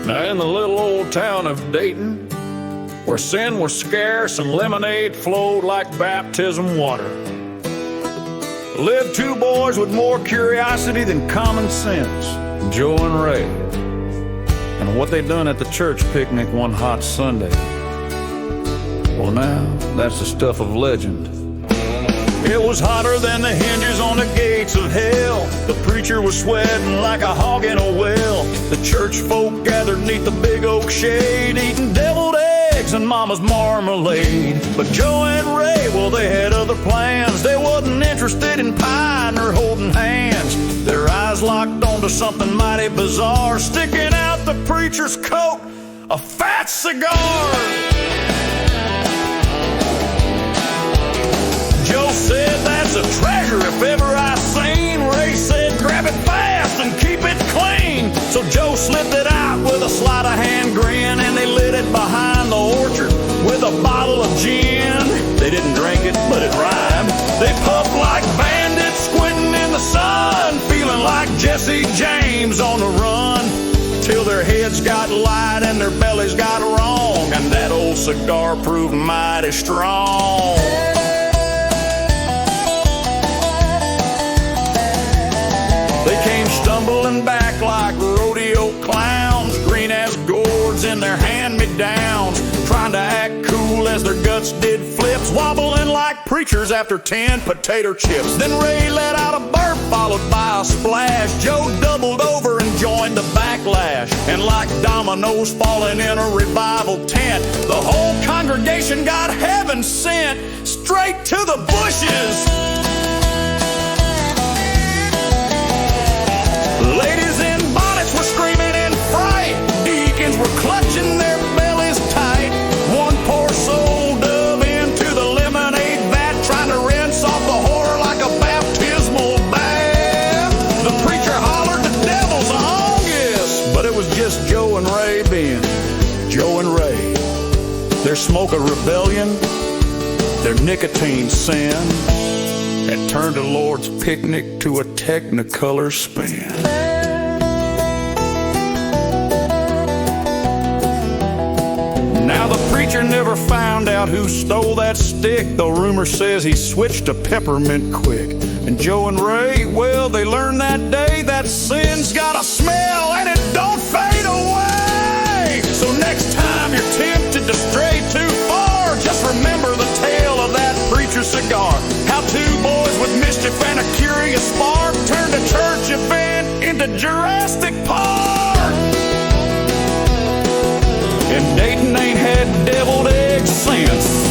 Now, in the little old town of Dayton, where sin was scarce and lemonade flowed like baptism water, lived two boys with more curiosity than common sense, Joe and Ray. And what they done at the church picnic one hot Sunday, well, now that's the stuff of legend. It was hotter than the hinges on the gates of hell. The preacher was sweating like a hog in a well. The church folk gathered neath the big oak shade, eating deviled eggs and mama's marmalade. But Joe and Ray, well, they had other plans. They wasn't interested in pie nor holding hands. Their eyes locked onto something mighty bizarre, sticking out the preacher's coat, a fat cigar. Joe said, that's a treasure if ever I seen. Ray said, grab it fast and keep it clean. So Joe slipped it out with a sleight of hand grin, and they lit it behind the orchard with a bottle of gin. They didn't drink it, but it rhymed. They puffed like bandits, squinting in the sun, feeling like Jesse James on the run, till their heads got light and their bellies got wrong, and that old cigar proved mighty strong. They came stumbling back like rodeo clowns, green as gourds in their hand-me-downs, trying to act cool as their guts did flips, wobbling like preachers after 10 potato chips. Then Ray let out a burp followed by a splash. Joe doubled over and joined the backlash, and like dominoes falling in a revival tent, the whole congregation got heaven sent straight to the bushes. Ladies in bonnets were screaming in fright. Deacons were clutching their bellies tight. One poor soul dove into the lemonade vat, trying to rinse off the horror like a baptismal bath. The preacher hollered, the devil's on, yes, but it was just Joe and Ray being Joe and Ray. Their smoke of rebellion, their nicotine sin, had turned the Lord's picnic to a technicolor spin. Now the preacher never found out who stole that stick, though rumor says he switched to peppermint quick. And Joe and Ray, well, they learned that day that sin's got a smell and it don't fade away. So next time you're tempted to stray too far, just remember the tale of that Preacher Cigar. How two boys with mischief and a curious spark turned a church event into Jurassic Park. And Dayton ain't had deviled eggs since.